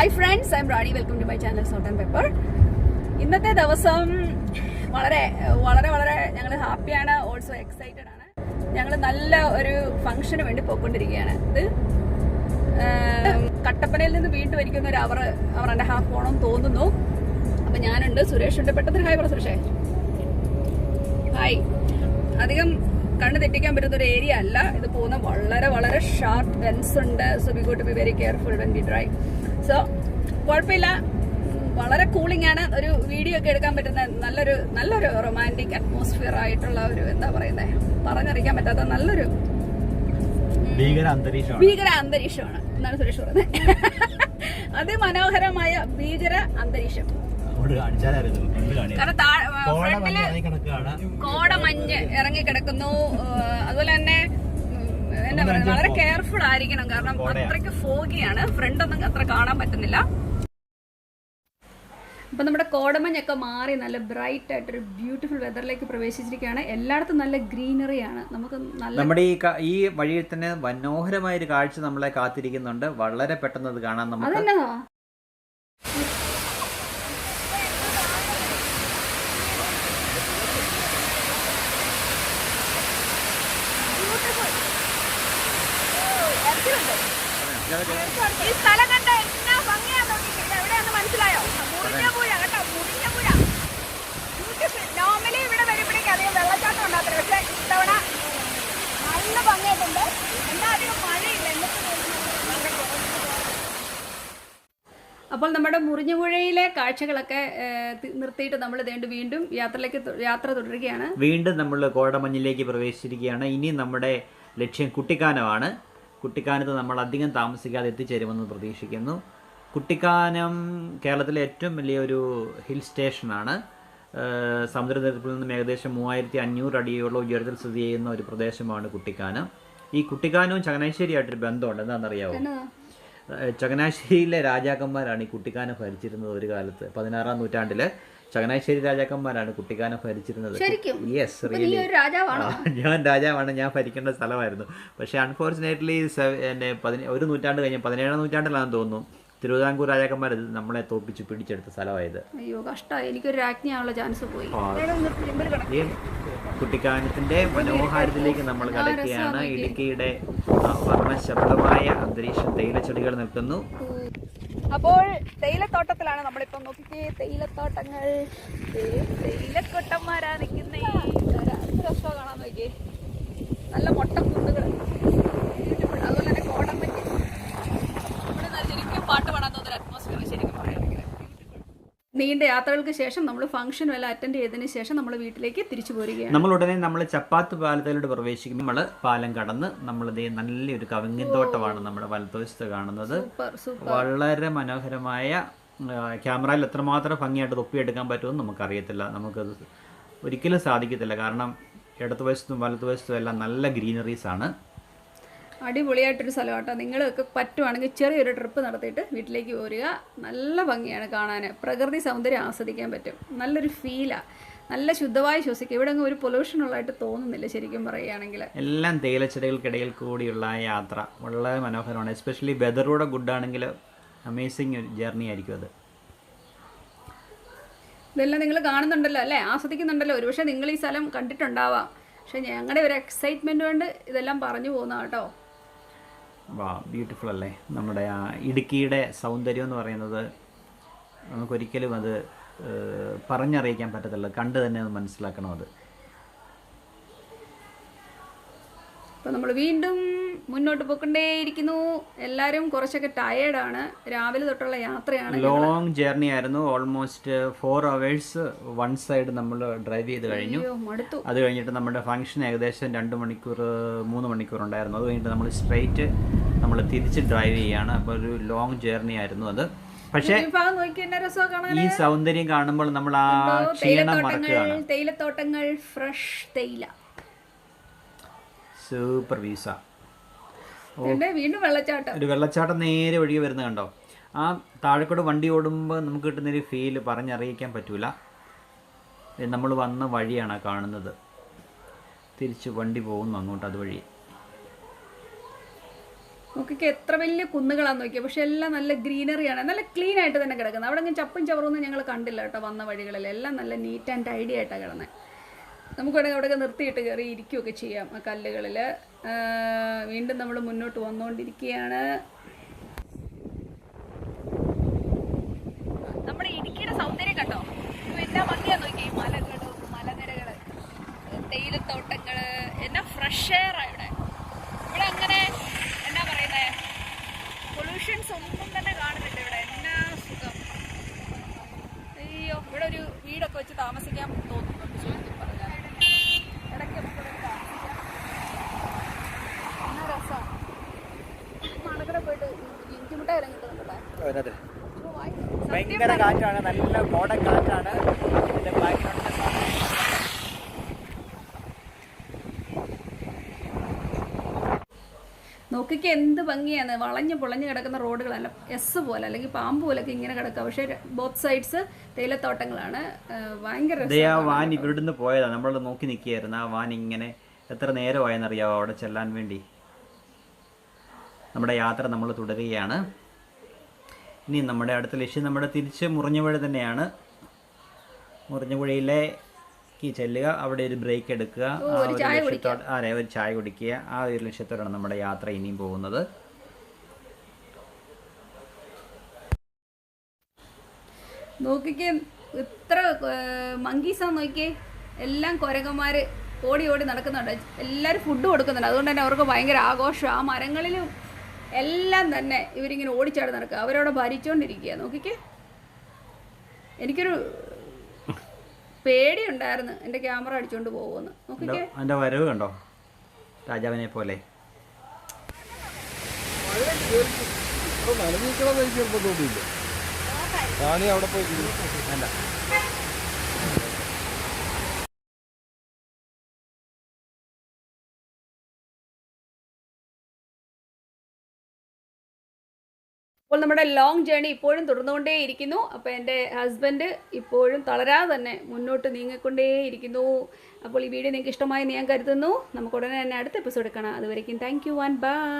Hi friends, I'm Rani. Welcome to my channel Salt and Pepper. ഇന്നത്തെ ദിവസം വളരെ വളരെ വളരെ ഞങ്ങൾ ഹാപ്പിയാണ്, ഓൾസോ എക്സൈറ്റഡ് ആണ്. ഞങ്ങൾ നല്ല ഒരു ഫംഗ്ഷന് വേണ്ടി പോയിക്കൊണ്ടിരിക്കുകയാണ്. ഇത് കട്ടപ്പനയിൽ നിന്ന് വീണ്ടും വരിക്കുന്ന ഒരു അവർ ആൻഡ് ഹാഫ് പോകണമെന്ന് തോന്നുന്നു. അപ്പൊ ഞാനുണ്ട്, സുരേഷ് ഉണ്ട്. പെട്ടെന്ന് ഹായ് പറ സുരേഷേ. ഹായ്. അധികം കണ്ണ് തെറ്റിക്കാൻ പറ്റുന്ന ഒരു ഏരിയ അല്ല ഇത്. പോകുന്ന വളരെ വളരെ ഷാർപ്പ് ബെൻസ് ഉണ്ട്. So we go to be very careful when we drive. So കുഴപ്പമില്ല, വളരെ കൂളിംഗ് ആണ്. ഒരു വീഡിയോ ഒക്കെ എടുക്കാൻ പറ്റുന്ന നല്ലൊരു റൊമാൻറ്റിക് അറ്റ്മോസ്ഫിയർ ആയിട്ടുള്ള ഒരു എന്താ പറയുന്നത്, പറഞ്ഞറിയിക്കാൻ പറ്റാത്ത നല്ലൊരു ഭീകര അന്തരീക്ഷമാണ് എന്നാണ് സുരേഷ് പറയുന്നത്. അതിമനോഹരമായ ഭീകര അന്തരീക്ഷം. കാരണം ഫ്രണ്ടില് കോടമഞ്ഞ് ഇറങ്ങിക്കിടക്കുന്നു. അതുപോലെ തന്നെ എന്താ പറയുക, വളരെ കെയർഫുൾ ആയിരിക്കണം. കാരണം അത്രയ്ക്ക് ഫോഗിയാണ്, ഫ്രണ്ട് ഒന്നും അത്ര കാണാൻ പറ്റുന്നില്ല. അപ്പൊ നമ്മുടെ കോടമഞ്ഞൊക്കെ മാറി നല്ല ബ്രൈറ്റ് ആയിട്ടൊരു ബ്യൂട്ടിഫുൾ വെതറിലേക്ക് പ്രവേശിച്ചിരിക്കുകയാണ്. എല്ലായിടത്തും നല്ല ഗ്രീനറിയാണ്. നമുക്ക് നമ്മുടെ ഈ വഴിയിൽ തന്നെ മനോഹരമായ ഒരു കാഴ്ച നമ്മളെ കാത്തിരിക്കുന്നുണ്ട്. വളരെ പെട്ടെന്ന് അത് കാണാൻ നമുക്ക് ഈ സ്ഥലം കണ്ട എന്നാ ഭംഗിയാന്ന് നോക്കിയിട്ടില്ല. എവിടെയാന്ന് മനസ്സിലായോ? മുറിഞ്ഞപുഴ കേട്ടോ, മുറിഞ്ഞപുഴ. നോർമലി ഇവിടെ വരുമ്പോഴേക്കും അധികം വെള്ളച്ചാട്ടം ഉണ്ടാകത്തില്ല, പക്ഷെ ഇത്തവണ നല്ല ഭംഗിയായിട്ടുണ്ട്. എന്നാ അധികം മഴയില്ല. അപ്പോൾ നമ്മുടെ മുറിഞ്ഞപുഴയിലെ കാഴ്ചകളൊക്കെ നിർത്തിയിട്ട് നമ്മൾ വീണ്ടും യാത്ര തുടരുകയാണ്. വീണ്ടും നമ്മൾ കോടമഞ്ഞിലേക്ക് പ്രവേശിച്ചിരിക്കുകയാണ്. ഇനി നമ്മുടെ ലക്ഷ്യം കുട്ടിക്കാനമാണ്. കുട്ടിക്കാനത്ത് നമ്മൾ അധികം താമസിക്കാതെ എത്തിച്ചേരുമെന്ന് പ്രതീക്ഷിക്കുന്നു. കുട്ടിക്കാനം കേരളത്തിലെ ഏറ്റവും വലിയൊരു ഹിൽ സ്റ്റേഷനാണ്. സമുദ്രനിരപ്പിൽ നിന്നും ഏകദേശം 3500 അടിയോളം ഉയരത്തിൽ സ്ഥിതി ചെയ്യുന്ന ഒരു പ്രദേശമാണ് കുട്ടിക്കാനം. ഈ കുട്ടിക്കാനവും ചങ്ങനാശ്ശേരിയായിട്ടൊരു ബന്ധമുണ്ട്. എന്താണെന്നറിയാമോ? ചങ്ങനാശ്ശേരിയിലെ രാജാക്കന്മാരാണ് ഈ കുട്ടിക്കാനം ഭരിച്ചിരുന്നത് ഒരു കാലത്ത്. 16-ാം നൂറ്റാണ്ടില് ചങ്ങനാശ്ശേരി രാജാക്കന്മാരാണ് കുട്ടിക്കാനം ഭരിച്ചിരുന്നത്. യെസ്, റിയലി ഞാൻ രാജാവാണ്. ഞാൻ ഭരിക്കേണ്ട സ്ഥലമായിരുന്നു. പക്ഷേ അൺഫോർച്ചുനേറ്റ്ലി ഒരു നൂറ്റാണ്ട് കഴിഞ്ഞ് 17-ാം നൂറ്റാണ്ടിലാണെന്ന് തോന്നുന്നു തിരുവിതാംകൂർ രാജാക്കന്മാർ നമ്മളെ തോപ്പിച്ച് പിടിച്ചെടുത്ത സ്ഥലമായത്. അയ്യോ കഷ്ടമായി, എനിക്കൊരു രാജ്ഞിയാനുള്ള ചാൻസ് പോയി. കുട്ടിക്കാനത്തിന്റെ മനോഹാരിതയിലേക്ക് നമ്മൾ കടക്കുകയാണ്. ഇടുക്കിയുടെ വർണ്ണശബളമായ അന്തരീക്ഷം, തേയിലച്ചെടികൾ നിൽക്കുന്നു. അപ്പോൾ തേയിലത്തോട്ടത്തിലാണ് നമ്മളിപ്പോ. നോക്കിക്കേ, തേയിലത്തോട്ടങ്ങൾ, തേയിലക്കൊട്ടന്മാരാ നിൽക്കുന്നേ. രസമാണ് കാണാൻ. നോക്കിയേ, നല്ല മൊട്ടക്കുന്നുകൾ, അതുപോലെ തന്നെ കോടമഞ്ഞ്. ഇവിടെ ശരിക്കും പാട്ട് പാടാൻ തോന്നുന്ന അറ്റ്മോസ്ഫിയർ ശരിക്കും പറയുകയാണെങ്കിൽ. നീണ്ട യാത്രകൾക്ക് ശേഷം നമ്മൾ ഫംഗ്ഷൻ എല്ലാം അറ്റൻഡ് ചെയ്തതിന് ശേഷം നമ്മൾ വീട്ടിലേക്ക് തിരിച്ചു പോരുകയാണ്. നമ്മൾ ഉടനെ ചപ്പാത്ത് പാലത്തിലോട്ട് പ്രവേശിക്കും. നമ്മൾ പാലം കടന്ന് നമ്മളിതേ നല്ലൊരു കവുങ്ങിൻ തോട്ടമാണ് നമ്മുടെ വലതുവശത്ത് കാണുന്നത്. വളരെ മനോഹരമായ, ക്യാമറയിൽ എത്രമാത്രം ഭംഗിയായിട്ട് തൊപ്പിയെടുക്കാൻ പറ്റുമെന്ന് നമുക്കറിയത്തില്ല. നമുക്കത് ഒരിക്കലും സാധിക്കത്തില്ല. കാരണം ഇടതുവശത്തും വലതുവശത്തും എല്ലാം നല്ല ഗ്രീനറീസ് ആണ്. അടിപൊളിയായിട്ടൊരു സ്ഥലം കേട്ടോ. നിങ്ങൾക്ക് പറ്റുവാണെങ്കിൽ ചെറിയൊരു ട്രിപ്പ് നടത്തിയിട്ട് വീട്ടിലേക്ക് പോരുക. നല്ല ഭംഗിയാണ് കാണാൻ. പ്രകൃതി സൗന്ദര്യം ആസ്വദിക്കാൻ പറ്റും. നല്ലൊരു ഫീലാണ്. നല്ല ശുദ്ധമായി ശ്വസിക്കുക. ഇവിടെ അങ്ങ് ഒരു പൊല്യൂഷൻ ഉള്ളതായിട്ട് തോന്നുന്നില്ല ശരിക്കും പറയുകയാണെങ്കിൽ. എല്ലാം തേയിലച്ചെടികൾക്കിടയിൽ കൂടിയുള്ള യാത്ര വളരെ മനോഹരമാണ്. എസ്പെഷ്യലി വെതറൂടെ ഗുഡ് ആണെങ്കിൽ അമേസിങ് ഒരു ജേർണി ആയിരിക്കും അത്. ഇതെല്ലാം നിങ്ങൾ കാണുന്നുണ്ടല്ലോ അല്ലേ, ആസ്വദിക്കുന്നുണ്ടല്ലോ. ഒരുപക്ഷെ നിങ്ങൾ ഈ സ്ഥലം കണ്ടിട്ടുണ്ടാവാം. പക്ഷെ ഞങ്ങളുടെ ഒരു എക്സൈറ്റ്മെൻറ്റ് കൊണ്ട് ഇതെല്ലാം പറഞ്ഞു പോകുന്ന കേട്ടോ. വാ, ബ്യൂട്ടിഫുൾ അല്ലേ? നമ്മുടെ ആ ഇടുക്കിയുടെ സൗന്ദര്യം എന്ന് പറയുന്നത് നമുക്കൊരിക്കലും അത് പറഞ്ഞറിയിക്കാൻ പറ്റത്തില്ല. കണ്ട് തന്നെ അത് മനസ്സിലാക്കണം. അത് അപ്പോൾ നമ്മൾ വീണ്ടും മുന്നോട്ട് പോയിക്കൊണ്ടേയിരിക്കുന്നു. എല്ലാവരും കുറച്ചൊക്കെ ടയേർഡാണ്. രാവിലെ തൊട്ടുള്ള യാത്രയാണ്. ലോങ് ജേർണി ആയിരുന്നു. ഓൾമോസ്റ്റ് 4 hours വൺ സൈഡ് നമ്മൾ ഡ്രൈവ് ചെയ്ത് കഴിഞ്ഞു. അത് കഴിഞ്ഞിട്ട് നമ്മുടെ ഫംഗ്ഷൻ ഏകദേശം 2 മണിക്കൂർ 3 മണിക്കൂർ ഉണ്ടായിരുന്നു. അത് കഴിഞ്ഞിട്ട് നമ്മൾ സ്ട്രൈറ്റ് നമ്മൾ തിരിച്ച് ഡ്രൈവ് ചെയ്യാണ്. അപ്പോൾ ഒരു ലോങ് ജേർണി ആയിരുന്നു അത്. പക്ഷേ ഈ സൗന്ദര്യം കാണുമ്പോൾ നമ്മൾ ആ ക്ഷീണം മറക്കുകയാണ്. തേയിലത്തോട്ടങ്ങൾ, ഫ്രഷ് തേയില, സൂപ്പർ വീസ. വീണ്ടും വെള്ളച്ചാട്ടം. ഒരു വെള്ളച്ചാട്ടം നേരെ ഒഴുകി വരുന്നത് കണ്ടോ? ആ താഴെക്കൂടെ വണ്ടി ഓടുമ്പോൾ നമുക്ക് കിട്ടുന്നൊരു ഫീല് പറഞ്ഞറിയിക്കാൻ പറ്റൂല. നമ്മൾ വന്ന വഴിയാണ് കാണുന്നത്. തിരിച്ച് വണ്ടി പോകുന്നു അങ്ങോട്ട് അതുവഴി. നോക്കിക്ക് എത്ര വലിയ കുന്നുകളാന്ന് നോക്കിയാൽ, പക്ഷെ എല്ലാം നല്ല ഗ്രീനറിയാണ്, നല്ല ക്ലീൻ ആയിട്ട് തന്നെ കിടക്കുന്നത്. അവിടെ അങ്ങനെ ചപ്പും ചവറൊന്നും ഞങ്ങൾ കണ്ടില്ല കേട്ടോ. വന്ന വഴികളിൽ എല്ലാം നല്ല നീറ്റ് ആൻഡ് ടൈഡി ആയിട്ടാണ് കിടന്നത്. നമുക്ക് വേണമെങ്കിൽ അവിടെയൊക്കെ നിർത്തിയിട്ട് കയറി ഇരിക്കുകയൊക്കെ ചെയ്യാം ആ കല്ലുകളിൽ. വീണ്ടും നമ്മൾ മുന്നോട്ട് വന്നുകൊണ്ടിരിക്കുകയാണ്. നമ്മുടെ ഇടുക്കിയുടെ സൗന്ദര്യം കണ്ടോ, എന്നാ ഭംഗിയാന്ന് നോക്കി. മലകളും മലനിരകള്, തേയിലത്തോട്ടങ്ങള്, എന്നാ ഫ്രഷ് എയറാണ് ഇവിടെ. ഇവിടെ അങ്ങനെ എന്നാ പറയുന്നേ, പൊല്യൂഷൻസ് ഒന്നും തന്നെ കാണുന്നില്ല ഇവിടെ. എന്നാ സുഖം. അയ്യോ, ഇവിടെ ഒരു വീടൊക്കെ വെച്ച് താമസിക്കാൻ തോന്നുന്നുണ്ട് ശരിക്കും പറഞ്ഞാൽ. ഇടയ്ക്ക് നമുക്കിവിടെ താമസിക്കാം. എന്നാ രസമാണ്. മണക്കടെ പോയിട്ട് ഇഞ്ചിമുട്ട എല്ലാം കിട്ടുന്നുണ്ടല്ലേ. ഭയങ്കര കാറ്റാണ്, നല്ല മോഡൻ കാറ്റാണ്. ഇതിന്റെ ബാക്ക്ഗ്രൗണ്ടിൽ നോക്കിക്ക് എന്ത് ഭംഗിയാണ്. വളഞ്ഞ് പൊളഞ്ഞ് കിടക്കുന്ന റോഡുകളല്ല, എസ് പോലെ അല്ലെങ്കിൽ പാമ്പ് പോലൊക്കെ ഇങ്ങനെ കിടക്കുക. പക്ഷേ ബോത്ത് സൈഡ്സ് തേയിലത്തോട്ടങ്ങളാണ്. ഭയങ്കര വാൻ ഇവിടുന്ന് പോയതാണ്. നമ്മൾ നോക്കി നിൽക്കുകയായിരുന്നു. ആ വാൻ ഇങ്ങനെ എത്ര നേരമായെന്നറിയാമോ അവിടെ ചെല്ലാൻ വേണ്ടി. നമ്മുടെ യാത്ര നമ്മൾ തുടരുകയാണ്. ഇനി നമ്മുടെ അടുത്ത ലക്ഷ്യം നമ്മുടെ തിരിച്ച് മുറിഞ്ഞുപുഴ തന്നെയാണ്. മുറിഞ്ഞുപുഴയിലേക്ക് ചെല്ലുക, അവിടെ ഒരു ബ്രേക്ക് എടുക്കുക, ഒരു ചായ കുടിക്കുക. ആ ഒരു ലക്ഷ്യത്തോടാണ് നമ്മുടെ യാത്ര ഇനിയും പോകുന്നത്. നോക്കിക്കേ ഇത്ര മങ്കീസാന്ന് നോക്കിയേ. എല്ലാം കുരങ്ങന്മാർ ഓടി ഓടി നടക്കുന്നുണ്ട്. എല്ലാവരും ഫുഡ് കൊടുക്കുന്നുണ്ട്. അതുകൊണ്ട് തന്നെ അവർക്ക് ഭയങ്കര ആഘോഷം. ആ മരങ്ങളിലും എല്ലാം തന്നെ ഇവരിങ്ങനെ ഓടിച്ചാടി നടക്കുക. അവരവിടെ ഭരിച്ചുകൊണ്ടിരിക്കുക. നോക്കിക്കേ, എനിക്കൊരു പേടിയുണ്ടായിരുന്നു എൻ്റെ ക്യാമറ അടിച്ചുകൊണ്ട് പോകുമെന്ന്. നോക്കിക്കേ, അതിൻ്റെ വരവ് കണ്ടോ, രാജാവിനെ പോലെ. അവിടെ പോയി അല്ല, അപ്പോൾ നമ്മുടെ ലോങ് ജേണി ഇപ്പോഴും തുടർന്നുകൊണ്ടേയിരിക്കുന്നു. അപ്പോൾ എൻ്റെ ഹസ്ബൻഡ് ഇപ്പോഴും തളരാതെ തന്നെ മുന്നോട്ട് നീങ്ങിക്കൊണ്ടേയിരിക്കുന്നു. അപ്പോൾ ഈ വീഡിയോ നിങ്ങൾക്ക് ഇഷ്ടമായി ഞാൻ കരുതുന്നു. നമുക്ക് ഉടനെ തന്നെ അടുത്ത എപ്പിസോഡ് കാണാം. അതുവരേക്കും താങ്ക് യു ആൻഡ് ബൈ.